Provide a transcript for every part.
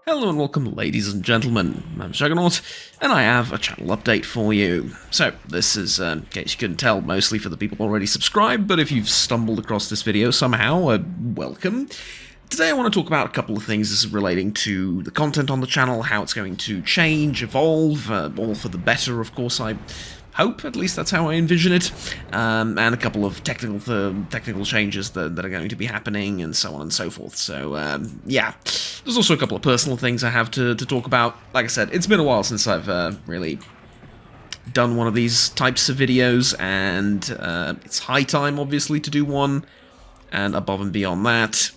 Hello and welcome, ladies and gentlemen. I'm Juggernaut, and I have a channel update for you. So, this is, in case you couldn't tell, mostly for the people already subscribed, but if you've stumbled across this video somehow, welcome. Today I want to talk about a couple of things relating to the content on the channel, how it's going to change, evolve, all for the better, of course, I hope, at least that's how I envision it, and a couple of technical changes that are going to be happening, and so on and so forth. So, yeah. There's also a couple of personal things I have to talk about. Like I said, it's been a while since I've really done one of these types of videos, and it's high time, obviously, to do one. And above and beyond that,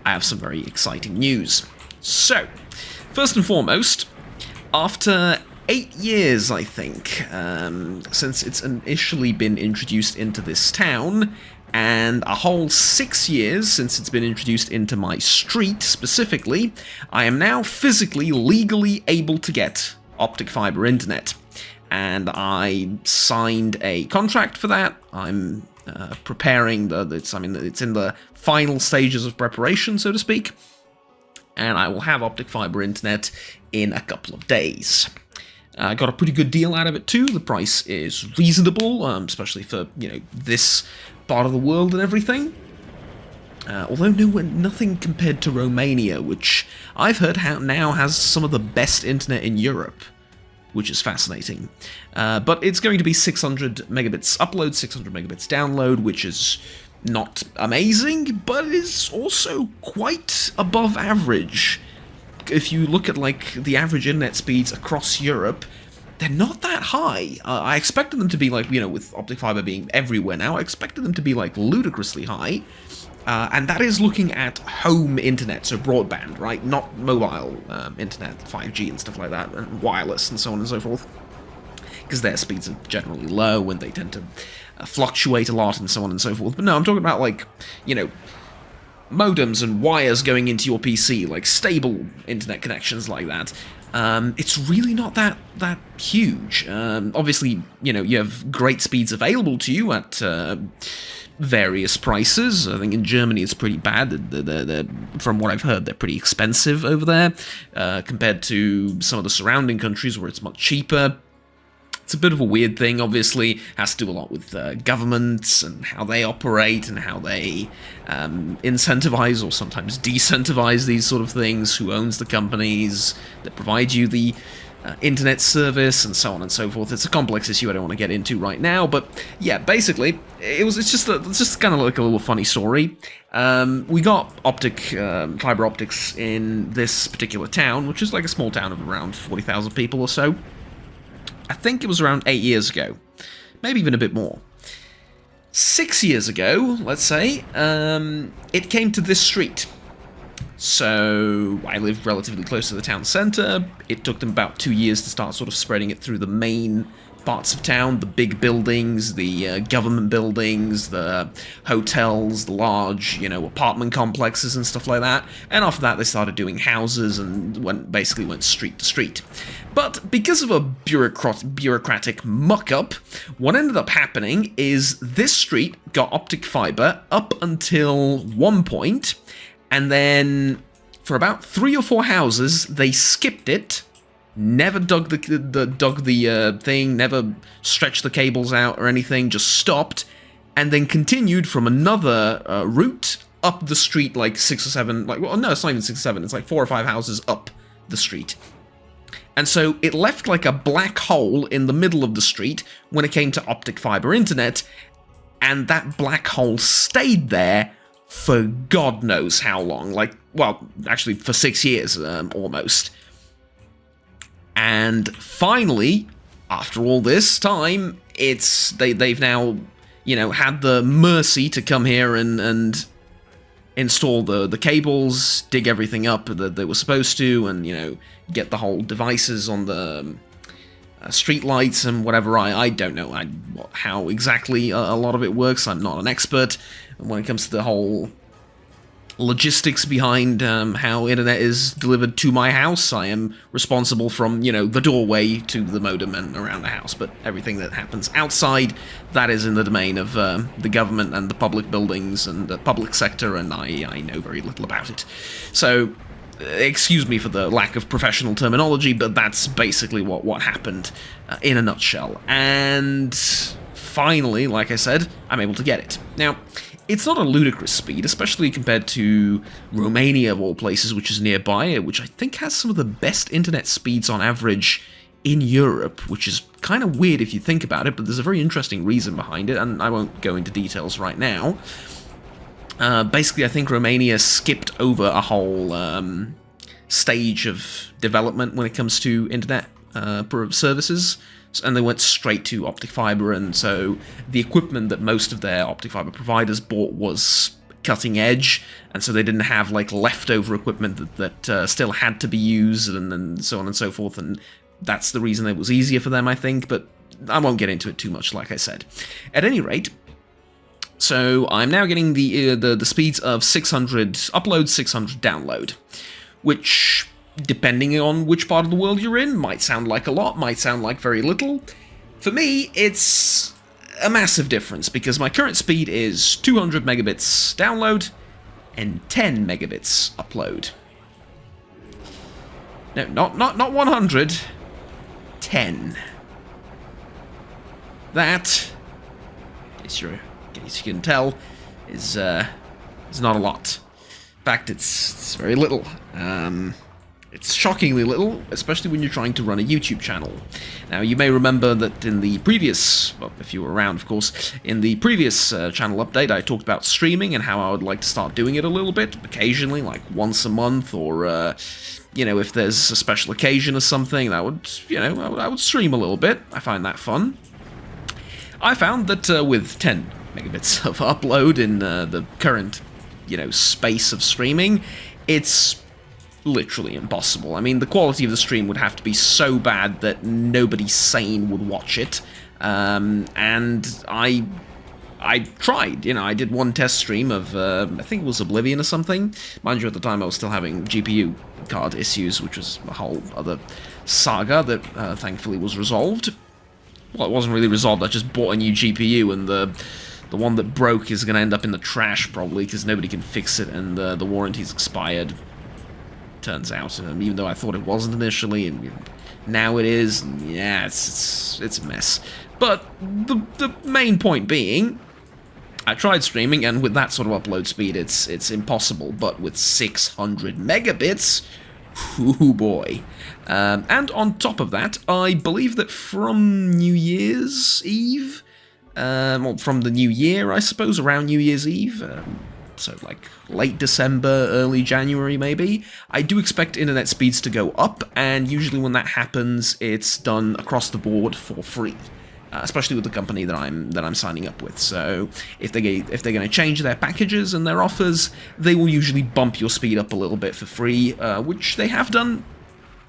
I have some very exciting news. So, first and foremost, after 8 years, I think, since it's initially been introduced into this town, and a whole 6 years since it's been introduced into my street, specifically, I am now physically, legally able to get optic fiber internet. And I signed a contract for that. I'm preparing, it's in the final stages of preparation, so to speak. And I will have optic fiber internet in a couple of days. I got a pretty good deal out of it too. The price is reasonable, especially for, this part of the world and everything. Although nothing compared to Romania, which I've heard now has some of the best internet in Europe, which is fascinating. But it's going to be 600 megabits upload, 600 megabits download, which is not amazing, but is also quite above average. If you look at, like, the average internet speeds across Europe, they're not that high. I expected them to be, like, with optic fiber being everywhere now, I expected them to be, like, ludicrously high. And that is looking at home internet, so broadband, right? Not mobile internet, 5G and stuff like that, and wireless and so on and so forth. Because their speeds are generally low, and they tend to fluctuate a lot and so on and so forth. But no, I'm talking about, like, modems and wires going into your PC, like stable internet connections like that. It's really not that huge. Obviously, you have great speeds available to you at various prices. I think in Germany it's pretty bad. They're, from what I've heard, they're pretty expensive over there compared to some of the surrounding countries where it's much cheaper. It's a bit of a weird thing, obviously. Has to do a lot with governments and how they operate and how they incentivize or sometimes decentivize these sort of things, who owns the companies that provide you the internet service, and so on and so forth. It's a complex issue I don't want to get into right now, but yeah, basically, it's just kind of like a little funny story. We got fiber optics in this particular town, which is like a small town of around 40,000 people or so. I think it was around 8 years ago, maybe even a bit more. 6 years ago, let's say, it came to this street. So I live relatively close to the town centre. It took them about 2 years to start sort of spreading it through the main parts of town, the big buildings, the government buildings, the hotels, the large, apartment complexes and stuff like that. And after that, they started doing houses and basically went street to street. But because of a bureaucratic muck-up, what ended up happening is this street got optic fiber up until one point, and then for about 3 or 4 houses, they skipped it. Never dug the thing, never stretched the cables out or anything, just stopped, and then continued from another route up the street, like 6 or 7, well, no, it's not even 6 or 7, it's like 4 or 5 houses up the street. And so it left like a black hole in the middle of the street when it came to optic fiber internet, and that black hole stayed there for God knows how long, actually for 6 years, almost. And finally, after all this time, they've now, had the mercy to come here and install the cables, dig everything up that they were supposed to, and, get the whole devices on the street lights and whatever. I don't know how exactly a lot of it works. I'm not an expert when it comes to the whole logistics behind how internet is delivered to my house. I am responsible from, the doorway to the modem and around the house, but everything that happens outside, that is in the domain of the government and the public buildings and the public sector, and I know very little about it. So, excuse me for the lack of professional terminology, but that's basically what happened in a nutshell. And finally, like I said, I'm able to get it. Now, it's not a ludicrous speed, especially compared to Romania, of all places, which is nearby, which I think has some of the best internet speeds on average in Europe, which is kind of weird if you think about it, but there's a very interesting reason behind it, and I won't go into details right now. Basically, I think Romania skipped over a whole stage of development when it comes to internet services, and they went straight to optic fiber, and so the equipment that most of their optic fiber providers bought was cutting edge, and so they didn't have like leftover equipment that still had to be used, and so on and so forth, and that's the reason it was easier for them, I think, but I won't get into it too much, like I said. At any rate, so I'm now getting the speeds of 600 upload, 600 download, which, depending on which part of the world you're in, might sound like a lot, might sound like very little. For me, it's a massive difference, because my current speed is 200 megabits download and 10 megabits upload. No, not 100, 10. That, in case you can tell, is not a lot. In fact, it's very little. It's shockingly little, especially when you're trying to run a YouTube channel. Now, you may remember that in the previous, well, if you were around, of course, in the previous channel update, I talked about streaming and how I would like to start doing it a little bit, occasionally, like once a month, or, you know, if there's a special occasion or something, I would stream a little bit. I find that fun. I found that with 10 megabits of upload in the current, space of streaming, it's literally impossible. I mean, the quality of the stream would have to be so bad that nobody sane would watch it. And I tried, I did one test stream of, I think it was Oblivion or something. Mind you, at the time I was still having GPU card issues, which was a whole other saga that thankfully was resolved. Well, it wasn't really resolved, I just bought a new GPU, and the one that broke is going to end up in the trash, probably, because nobody can fix it, and the warranty's expired, turns out, even though I thought it wasn't initially, and now it is, and yeah, it's a mess. But the main point being, I tried streaming, and with that sort of upload speed, it's impossible, but with 600 megabits, ooh boy. And on top of that, I believe that from New Year's Eve, well, from the new year, I suppose, around New Year's Eve, so like late December, early January maybe, I do expect internet speeds to go up, and usually when that happens, it's done across the board for free. Especially with the company that I'm signing up with. So if they're going to change their packages and their offers, they will usually bump your speed up a little bit for free, which they have done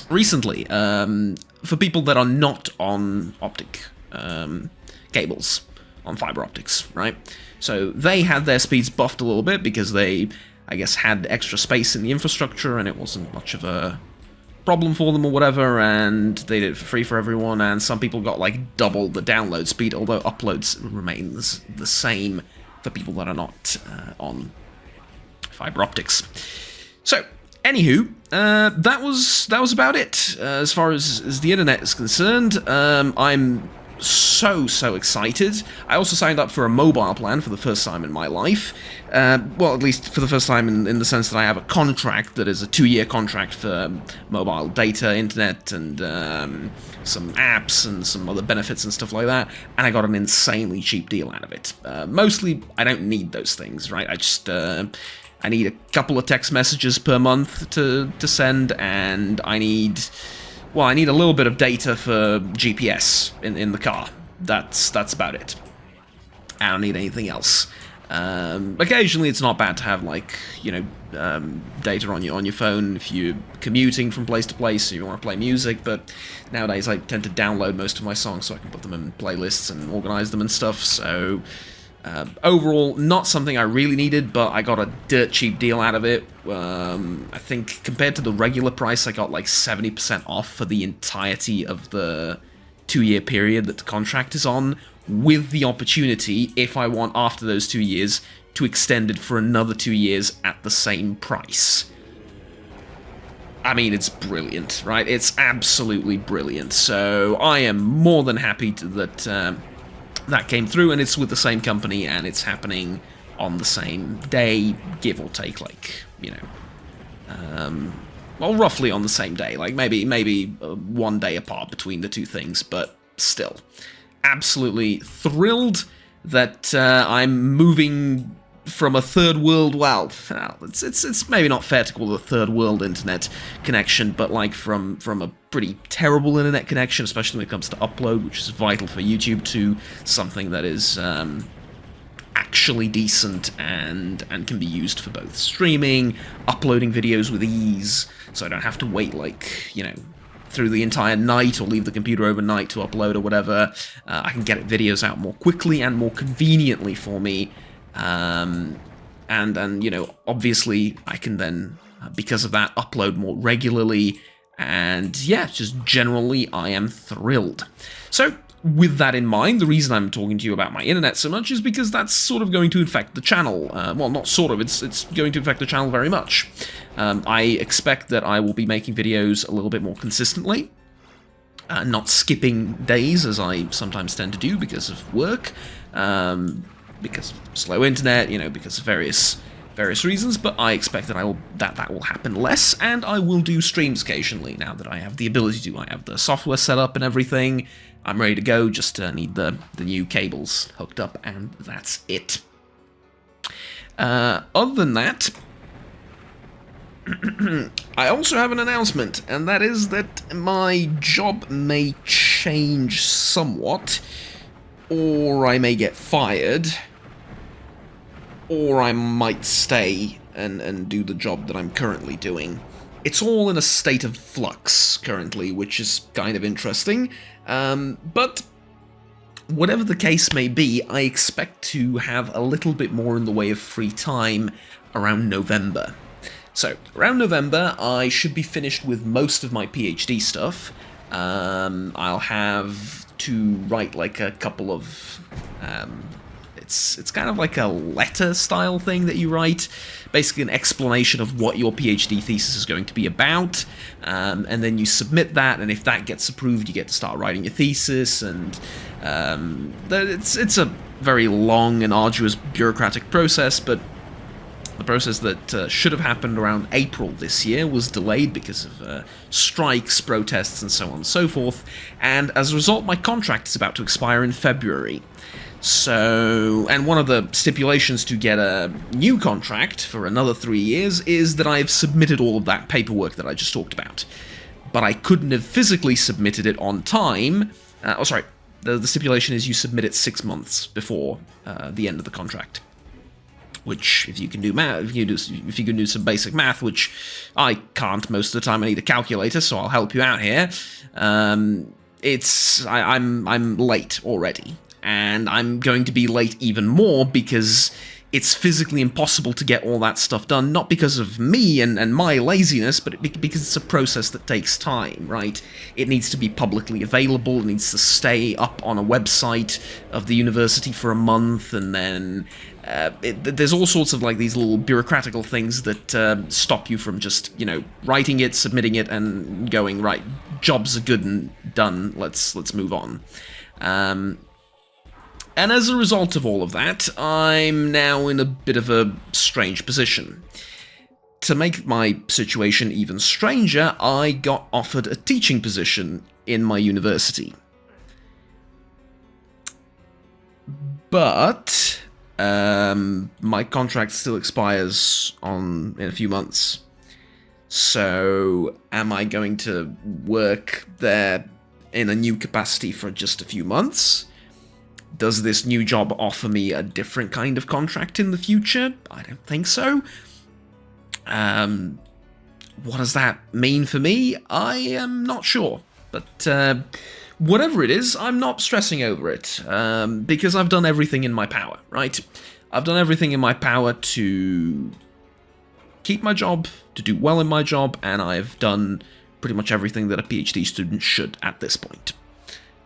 recently for people that are not on optic cables, on fiber optics, right? So they had their speeds buffed a little bit because they, I guess, had extra space in the infrastructure and it wasn't much of a problem for them or whatever, and they did it for free for everyone, and some people got like double the download speed, although uploads remains the same for people that are not on fiber optics. So, anywho, that was about it as far as the internet is concerned. I'm so excited. I also signed up for a mobile plan for the first time in my life. Well, at least for the first time in the sense that I have a contract that is a 2-year contract for mobile data, internet, and some apps and some other benefits and stuff like that, and I got an insanely cheap deal out of it. Mostly, I don't need those things, right? I just, I need a couple of text messages per month to send, and I need a little bit of data for GPS in the car. That's about it. I don't need anything else. Occasionally, it's not bad to have, like, data on your phone if you're commuting from place to place, so you want to play music, but nowadays I tend to download most of my songs so I can put them in playlists and organize them and stuff, so overall, not something I really needed, but I got a dirt cheap deal out of it. I think compared to the regular price, I got like 70% off for the entirety of the 2-year period that the contract is on, with the opportunity, if I want after those 2 years, to extend it for another 2 years at the same price. I mean, it's brilliant, right? It's absolutely brilliant. So I am more than happy that that came through, and it's with the same company, and it's happening on the same day, give or take, like, you know, well, roughly on the same day, like maybe 1 day apart between the two things, but still, absolutely thrilled that I'm moving from a third world, well, it's maybe not fair to call it a third world internet connection, but like from a pretty terrible internet connection, especially when it comes to upload, which is vital for YouTube, to something that is actually decent and can be used for both streaming, uploading videos with ease, so I don't have to wait, like, you know, through the entire night or leave the computer overnight to upload or whatever. I can get videos out more quickly and more conveniently for me. And you know, obviously I can then, because of that, upload more regularly, and yeah, just generally I am thrilled. So, with that in mind, the reason I'm talking to you about my internet so much is because that's sort of going to affect the channel. Well, not sort of, it's going to affect the channel very much. I expect that I will be making videos a little bit more consistently, not skipping days as I sometimes tend to do because of work, because of slow internet, you know, because of various reasons, but I expect that that will happen less, and I will do streams occasionally now that I have the ability to. I have the software set up and everything. I'm ready to go, just need the new cables hooked up, and that's it. Other than that, I also have an announcement, and that is that my job may change somewhat, or I may get fired, or I might stay and do the job that I'm currently doing. It's all in a state of flux currently, which is kind of interesting, but whatever the case may be, I expect to have a little bit more in the way of free time around November. So, around November, I should be finished with most of my PhD stuff. I'll have to write like a couple of... It's kind of like a letter-style thing that you write, basically an explanation of what your PhD thesis is going to be about, and then you submit that, and if that gets approved, you get to start writing your thesis, and it's a very long and arduous bureaucratic process, but the process that should have happened around April this year was delayed because of strikes, protests, and so on and so forth, and as a result, my contract is about to expire in February. So, and one of the stipulations to get a new contract for another 3 years is that I've submitted all of that paperwork that I just talked about. But I couldn't have physically submitted it on time. The stipulation is you submit it 6 months before the end of the contract. Which, if you can do math, if you can do some basic math, which I can't most of the time, I need a calculator, so I'll help you out here. I'm late already. And I'm going to be late even more because it's physically impossible to get all that stuff done, not because of me and my laziness, but because it's a process that takes time, right? It needs to be publicly available, it needs to stay up on a website of the university for a month, and then there's all sorts of like these little bureaucratical things that stop you from just, you know, writing it, submitting it, and going, right, jobs are good and done, let's move on. And as a result of all of that, I'm now in a bit of a strange position. To make my situation even stranger, I got offered a teaching position in my university. But my contract still expires in a few months. So am I going to work there in a new capacity for just a few months? Does this new job offer me a different kind of contract in the future? I don't think so. What does that mean for me? I am not sure. But whatever it is, I'm not stressing over it. Because I've done everything in my power, right? I've done everything in my power to keep my job, to do well in my job, and I've done pretty much everything that a PhD student should at this point.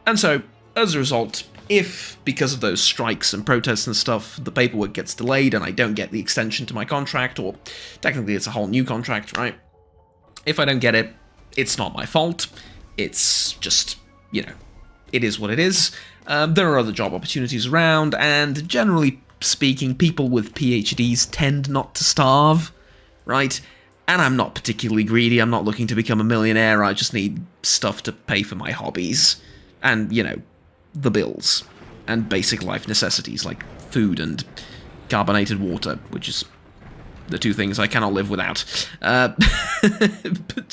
And so, as a result, if, because of those strikes and protests and stuff, the paperwork gets delayed and I don't get the extension to my contract, or technically it's a whole new contract, right? If I don't get it, it's not my fault. It's just, you know, it is what it is. There are other job opportunities around, and generally speaking, people with PhDs tend not to starve, right? And I'm not particularly greedy. I'm not looking to become a millionaire. I just need stuff to pay for my hobbies and, you know, the bills and basic life necessities like food and carbonated water, which is the two things I cannot live without. But,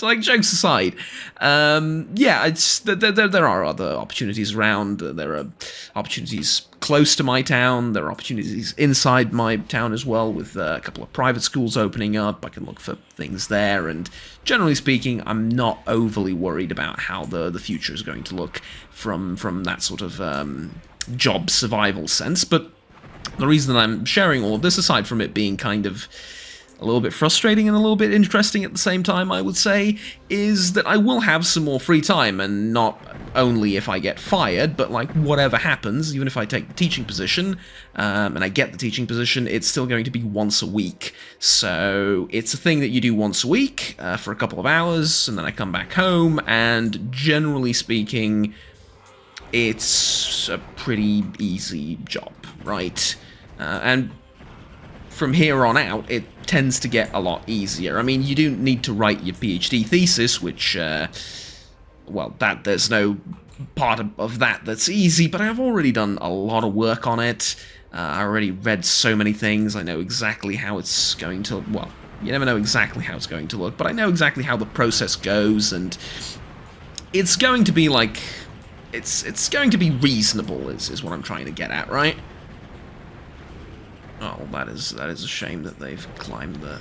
like, jokes aside, yeah, there are other opportunities around. There are opportunities close to my town. There are opportunities inside my town as well, with a couple of private schools opening up. I can look for things there, and generally speaking, I'm not overly worried about how the future is going to look from that sort of job survival sense. But the reason that I'm sharing all of this, aside from it being kind of a little bit frustrating and a little bit interesting at the same time, I would say, is that I will have some more free time, and not only if I get fired, but like whatever happens, even if I take the teaching position, and I get the teaching position, it's still going to be once a week. So it's a thing that you do once a week for a couple of hours, and then I come back home, and generally speaking, it's a pretty easy job, right? And from here on out, it tends to get a lot easier. I mean, you do need to write your PhD thesis, which, well, there's no part of that that's easy, but I've already done a lot of work on it. I already read so many things. I know exactly how it's going to, well, you never know exactly how it's going to look, but I know exactly how the process goes, and it's going to be like, it's going to be reasonable, is what I'm trying to get at, right? Oh, that is a shame that they've climbed the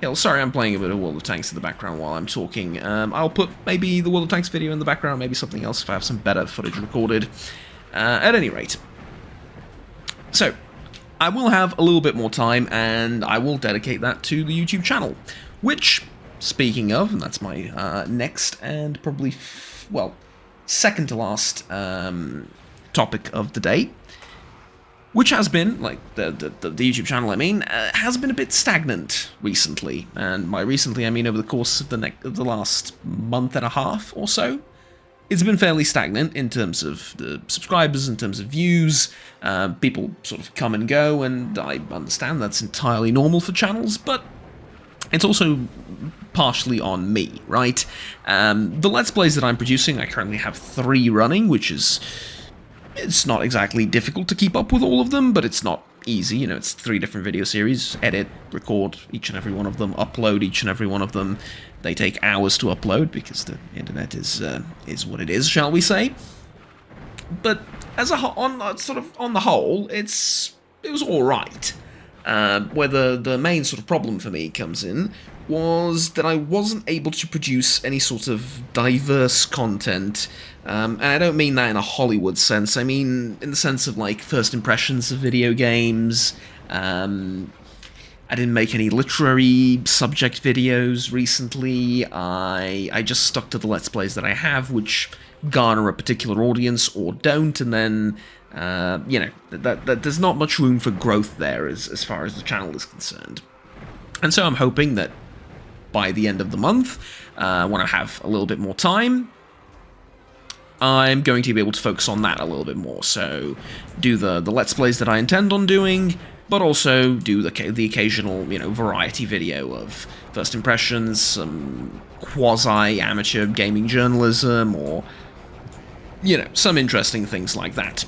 hill. Sorry, I'm playing a bit of World of Tanks in the background while I'm talking. I'll put maybe the World of Tanks video in the background, maybe something else if I have some better footage recorded. At any rate, so I will have a little bit more time, and I will dedicate that to the YouTube channel, which, speaking of, and that's my next and probably, well, second to last topic of the day, which has been, like, the YouTube channel, I mean, has been a bit stagnant recently. And by recently, I mean over the course of the last month and a half or so. It's been fairly stagnant in terms of the subscribers, in terms of views. People sort of come and go, and I understand that's entirely normal for channels, but it's also partially on me, right? The Let's Plays that I'm producing, I currently have 3 running, which is... it's not exactly difficult to keep up with all of them, but it's not easy. You know, it's 3 different video series, edit, record each and every one of them, upload each and every one of them. They take hours to upload because the internet is what it is, shall we say? But as on the whole, it was all right. Where the main sort of problem for me comes in was that I wasn't able to produce any sort of diverse content, and I don't mean that in a Hollywood sense. I mean in the sense of, like, first impressions of video games. I didn't make any literary subject videos recently. I just stuck to the Let's Plays that I have, which garner a particular audience or don't, and then you know, that there's not much room for growth there as far as the channel is concerned. And so I'm hoping that by the end of the month, when I have a little bit more time, I'm going to be able to focus on that a little bit more. So do the Let's Plays that I intend on doing, but also do the occasional, you know, variety video of first impressions, some quasi-amateur gaming journalism, or, you know, some interesting things like that.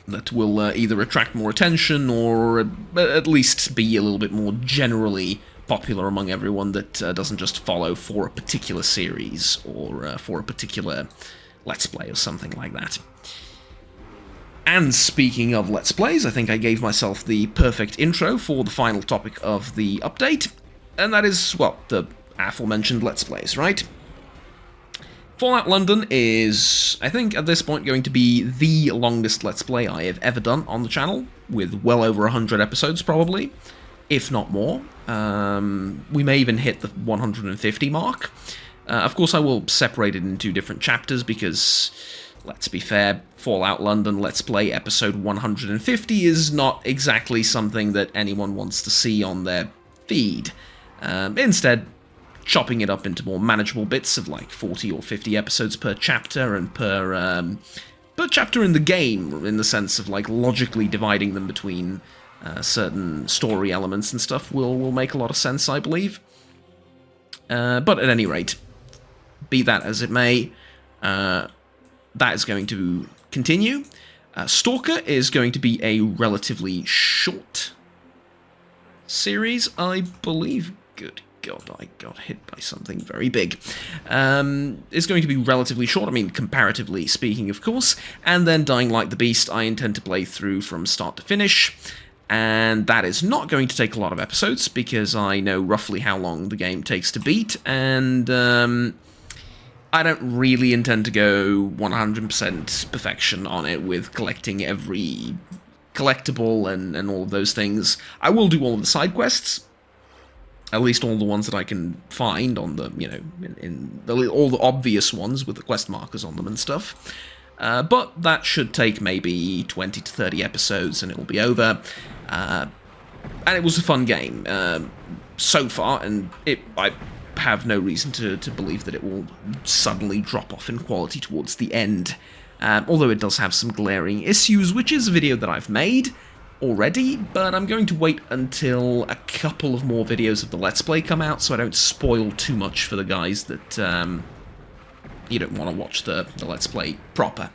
That will either attract more attention or at least be a little bit more generally popular among everyone that doesn't just follow for a particular series or for a particular Let's Play or something like that. And speaking of Let's Plays, I think I gave myself the perfect intro for the final topic of the update, and that is, well, the aforementioned Let's Plays, right? Fallout London is, I think, at this point going to be the longest Let's Play I have ever done on the channel, with well over 100 episodes, probably, if not more. We may even hit the 150 mark. Of course, I will separate it into different chapters, because, let's be fair, Fallout London Let's Play episode 150 is not exactly something that anyone wants to see on their feed. Instead, chopping it up into more manageable bits of like 40 or 50 episodes per chapter and per chapter in the game, in the sense of like logically dividing them between certain story elements and stuff will make a lot of sense, I believe. But at any rate, be that as it may, that is going to continue. Stalker is going to be a relatively short series, I believe. Good God, I got hit by something very big. It's going to be relatively short, I mean, comparatively speaking, of course. And then Dying Like the Beast, I intend to play through from start to finish. And that is not going to take a lot of episodes, because I know roughly how long the game takes to beat, and I don't really intend to go 100% perfection on it with collecting every collectible and all of those things. I will do all of the side quests, at least all the ones that I can find on the, you know, all the obvious ones with the quest markers on them and stuff. But that should take maybe 20 to 30 episodes and it'll be over. And it was a fun game so far, and I have no reason to believe that it will suddenly drop off in quality towards the end. Although it does have some glaring issues, which is a video that I've made already, but I'm going to wait until a couple of more videos of the Let's Play come out so I don't spoil too much for the guys that you don't want to watch the Let's Play proper.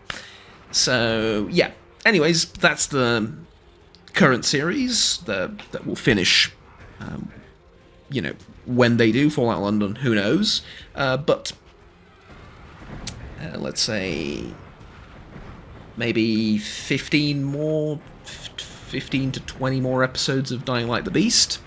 So, yeah. Anyways, that's the current series that will finish, you know, when they do. Fallout London, who knows? But let's say maybe 15 to 20 more episodes of Dying Like the Beast,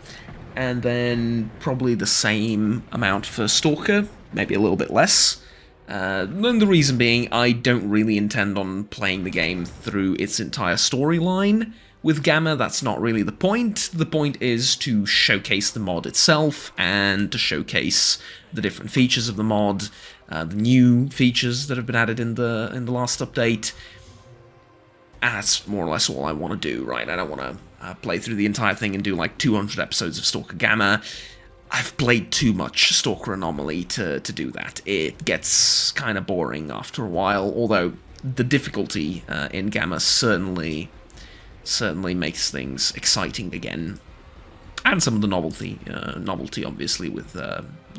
and then probably the same amount for Stalker, maybe a little bit less. And the reason being, I don't really intend on playing the game through its entire storyline. With Gamma, that's not really the point. The point is to showcase the mod itself, and to showcase the different features of the mod, the new features that have been added in the last update. And that's more or less all I want to do, right? I don't want to play through the entire thing and do like 200 episodes of Stalker Gamma. I've played too much Stalker Anomaly to do that. It gets kind of boring after a while, although the difficulty in Gamma certainly makes things exciting again. And some of the novelty obviously, with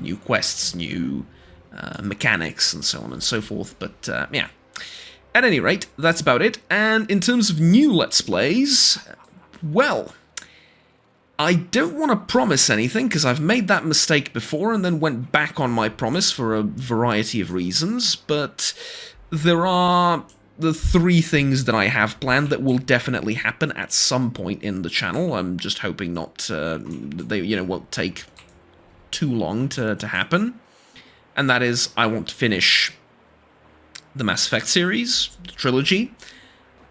new quests, new mechanics, and so on and so forth, but yeah. At any rate, that's about it. And in terms of new Let's Plays, well, I don't want to promise anything, because I've made that mistake before and then went back on my promise for a variety of reasons, but there are the 3 things that I have planned that will definitely happen at some point in the channel. I'm just hoping they, you know, won't take too long to happen. And that is, I want to finish the Mass Effect series, the trilogy,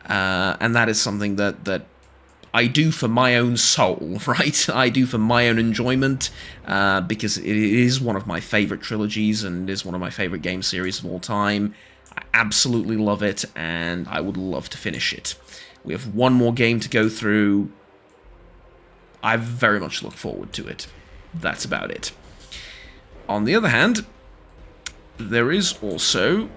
and that is something that I do for my own soul, right? I do for my own enjoyment, because it is one of my favorite trilogies and is one of my favorite game series of all time. I absolutely love it, and I would love to finish it. We have one more game to go through. I very much look forward to it. That's about it. On the other hand, there is also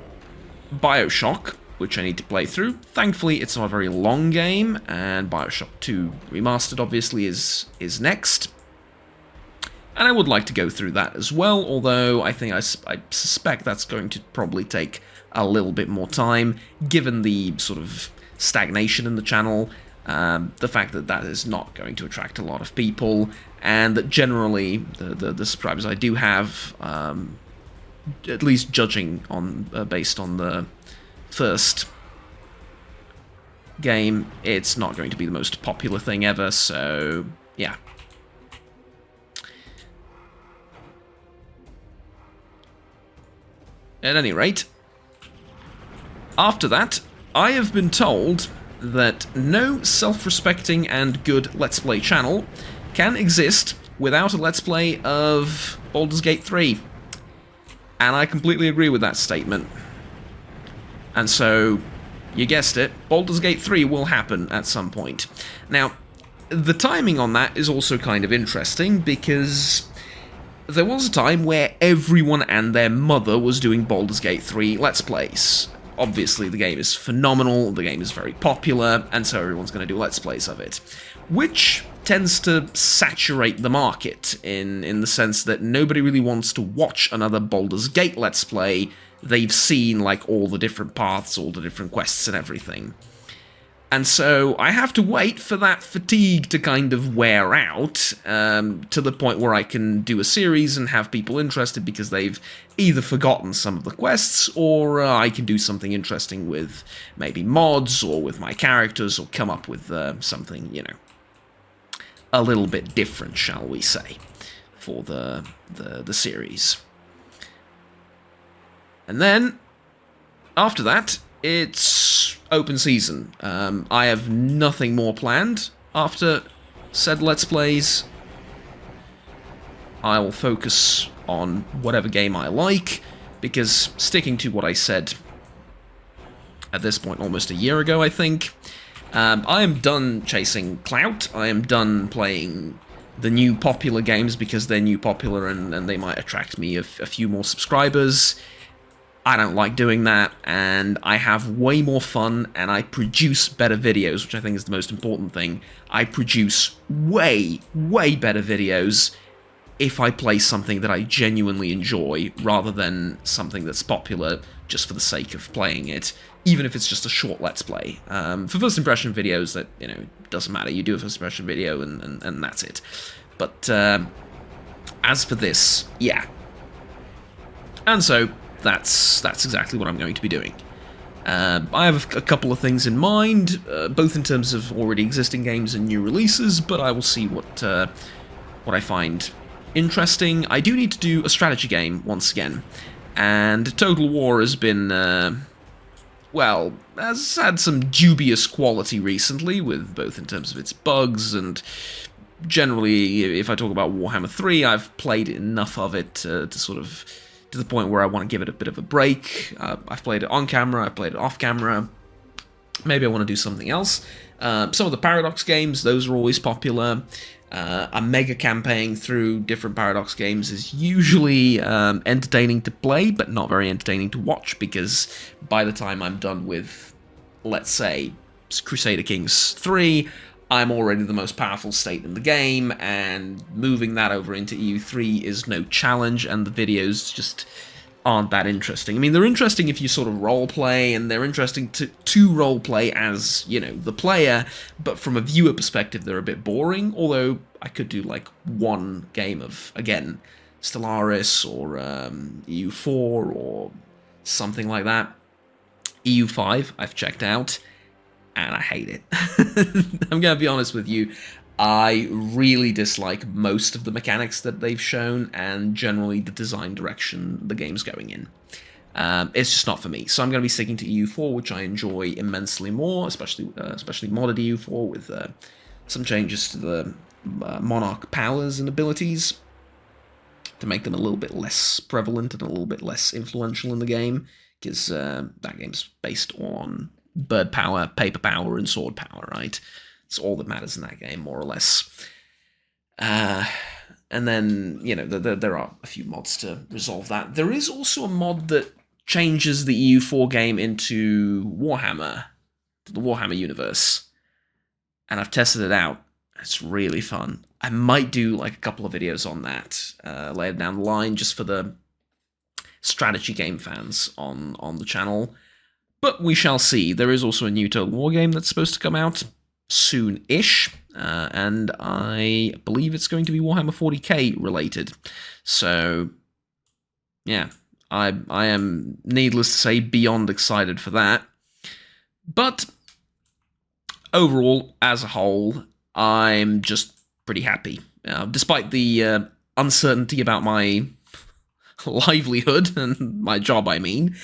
BioShock, which I need to play through. Thankfully, it's not a very long game, and BioShock 2 Remastered, obviously, is next. And I would like to go through that as well, although I suspect that's going to probably take a little bit more time, given the sort of stagnation in the channel, the fact that that is not going to attract a lot of people, and that generally the subscribers I do have, at least judging on based on the first game, it's not going to be the most popular thing ever, so yeah. At any rate, after that, I have been told that no self-respecting and good Let's Play channel can exist without a Let's Play of Baldur's Gate 3. And I completely agree with that statement. And so, you guessed it, Baldur's Gate 3 will happen at some point. Now, the timing on that is also kind of interesting, because there was a time where everyone and their mother was doing Baldur's Gate 3 Let's Plays. Obviously, the game is phenomenal, the game is very popular, and so everyone's going to do Let's Plays of it. Which tends to saturate the market, in the sense that nobody really wants to watch another Baldur's Gate Let's Play. They've seen, like, all the different paths, all the different quests and everything. And so I have to wait for that fatigue to kind of wear out, to the point where I can do a series and have people interested because they've either forgotten some of the quests, or I can do something interesting with maybe mods, or with my characters, or come up with something, you know, a little bit different, shall we say, for the series. And then, after that, it's open season. I have nothing more planned after said Let's Plays. I will focus on whatever game I like, because sticking to what I said at this point almost a year ago, I think, I am done chasing clout. I am done playing the new popular games because they're new popular and they might attract me a few more subscribers. I don't like doing that, and I have way more fun, and I produce better videos, which I think is the most important thing. I produce way, way better videos if I play something that I genuinely enjoy, rather than something that's popular just for the sake of playing it, even if it's just a short Let's Play. For first impression videos, that, you know, doesn't matter. You do a first impression video, and that's it. But as for this, yeah. And so that's exactly what I'm going to be doing. I have a couple of things in mind, both in terms of already existing games and new releases, but I will see what I find interesting. I do need to do a strategy game once again, and Total War has been, well, has had some dubious quality recently, with both in terms of its bugs and generally, if I talk about Warhammer 3, I've played enough of it to sort of to the point where I want to give it a bit of a break. I've played it on camera, I've played it off camera. Maybe I want to do something else. Some of the Paradox games, those are always popular. A mega campaign through different Paradox games is usually entertaining to play, but not very entertaining to watch, because by the time I'm done with, let's say, Crusader Kings 3, I'm already the most powerful state in the game, and moving that over into EU3 is no challenge, and the videos just aren't that interesting. I mean, they're interesting if you sort of roleplay, and they're interesting to roleplay as, you know, the player, but from a viewer perspective, they're a bit boring, although I could do, like, one game of, again, Stellaris, or EU4, or something like that. EU5, I've checked out, and I hate it. I'm going to be honest with you. I really dislike most of the mechanics that they've shown, and generally the design direction the game's going in. It's just not for me. So I'm going to be sticking to EU4, which I enjoy immensely more, especially modded EU4, with some changes to the Monarch powers and abilities to make them a little bit less prevalent and a little bit less influential in the game, because that game's based on bird power, paper power, and sword power, right? It's all that matters in that game, more or less. And then, you know, there are a few mods to resolve that. There is also a mod that changes the EU4 game into Warhammer, the Warhammer universe. And I've tested it out. It's really fun. I might do, like, a couple of videos on that later down the line, just for the strategy game fans on the channel. But we shall see. There is also a new Total War game that's supposed to come out soon-ish, and I believe it's going to be Warhammer 40k related. So, yeah, I am, needless to say, beyond excited for that. But overall, as a whole, I'm just pretty happy. Despite the uncertainty about my livelihood and my job, I mean,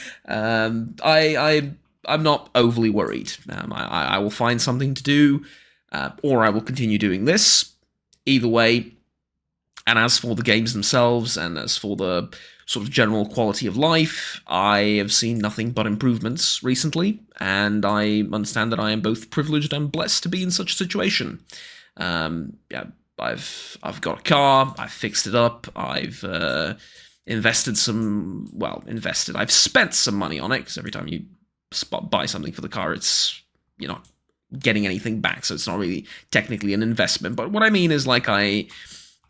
I'm not overly worried. I will find something to do, or I will continue doing this. Either way. And as for the games themselves, and as for the sort of general quality of life, I have seen nothing but improvements recently, and I understand that I am both privileged and blessed to be in such a situation. Yeah, I've got a car. I've fixed it up. I've invested some. Well, invested. I've spent some money on it because every time you buy something for the car, you're not getting anything back, so it's not really technically an investment. But what I mean is, like, I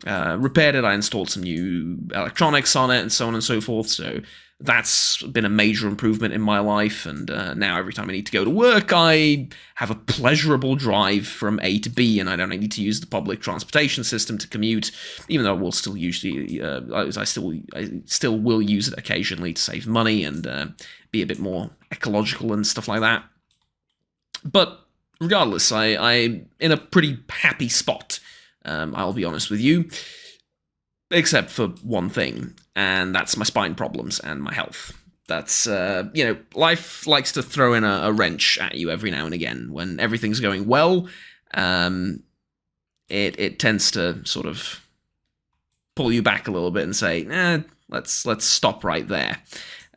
repaired it. I installed some new electronics on it, and so on and so forth. So that's been a major improvement in my life, and now every time I need to go to work, I have a pleasurable drive from A to B, and I don't need to use the public transportation system to commute, even though I will still usually, I still will use it occasionally to save money and be a bit more ecological and stuff like that. But regardless, I'm in a pretty happy spot, I'll be honest with you. Except for one thing, and that's my spine problems and my health. That's, life likes to throw in a wrench at you every now and again. When everything's going well, it tends to sort of pull you back a little bit and say, let's stop right there.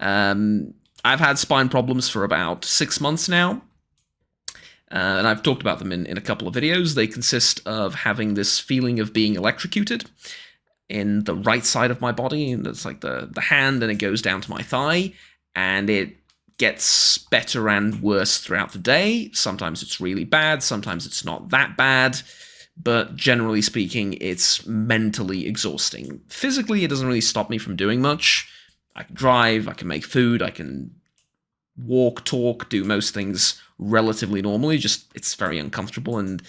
I've had spine problems for about 6 months now. And I've talked about them in a couple of videos. They consist of having this feeling of being electrocuted in the right side of my body, and it's like the hand, and it goes down to my thigh, and it gets better and worse throughout the day. Sometimes it's really bad, sometimes it's not that bad, but generally speaking, it's mentally exhausting. Physically, it doesn't really stop me from doing much. I can drive, I can make food, I can walk, talk, do most things relatively normally, just it's very uncomfortable and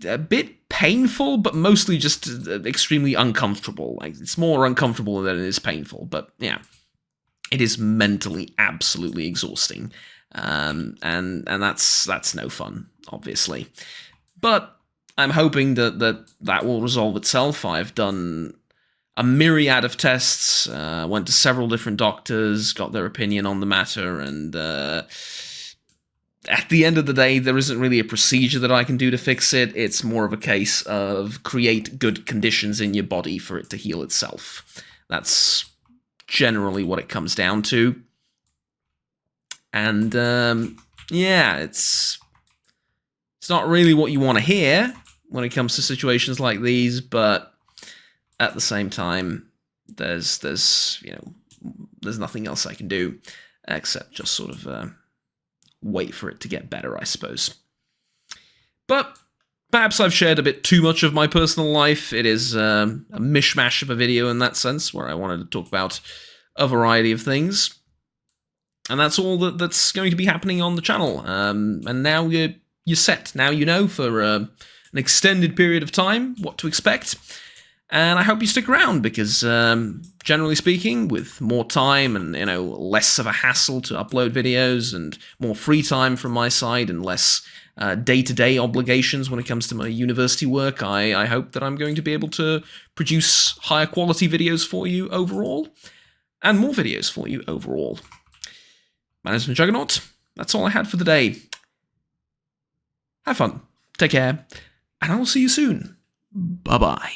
a bit painful, but mostly just extremely uncomfortable. Like, it's more uncomfortable than it is painful, but yeah, it is mentally absolutely exhausting, and that's no fun, obviously. But I'm hoping that will resolve itself. I've done a myriad of tests, went to several different doctors, got their opinion on the matter, and at the end of the day, there isn't really a procedure that I can do to fix it. It's more of a case of create good conditions in your body for it to heal itself. That's generally what it comes down to. And, yeah, it's not really what you want to hear when it comes to situations like these, but at the same time, there's nothing else I can do except just sort of wait for it to get better, I suppose. But perhaps I've shared a bit too much of my personal life. It is a mishmash of a video in that sense, where I wanted to talk about a variety of things. And that's all that's going to be happening on the channel. And now you're set. Now you know for an extended period of time what to expect. And I hope you stick around, because generally speaking, with more time and, less of a hassle to upload videos and more free time from my side and less day-to-day obligations when it comes to my university work, I hope that I'm going to be able to produce higher quality videos for you overall, and more videos for you overall. My name's Juggernaut. That's all I had for the day. Have fun, take care, and I will see you soon. Bye-bye.